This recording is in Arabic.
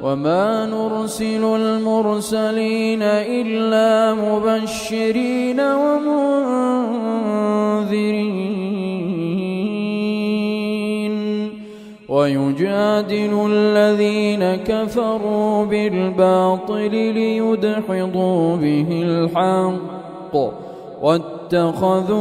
وما نرسل المرسلين إلا مبشرين ومنذرين ويجادل الذين كفروا بالباطل ليدحضوا به الحق واتخذوا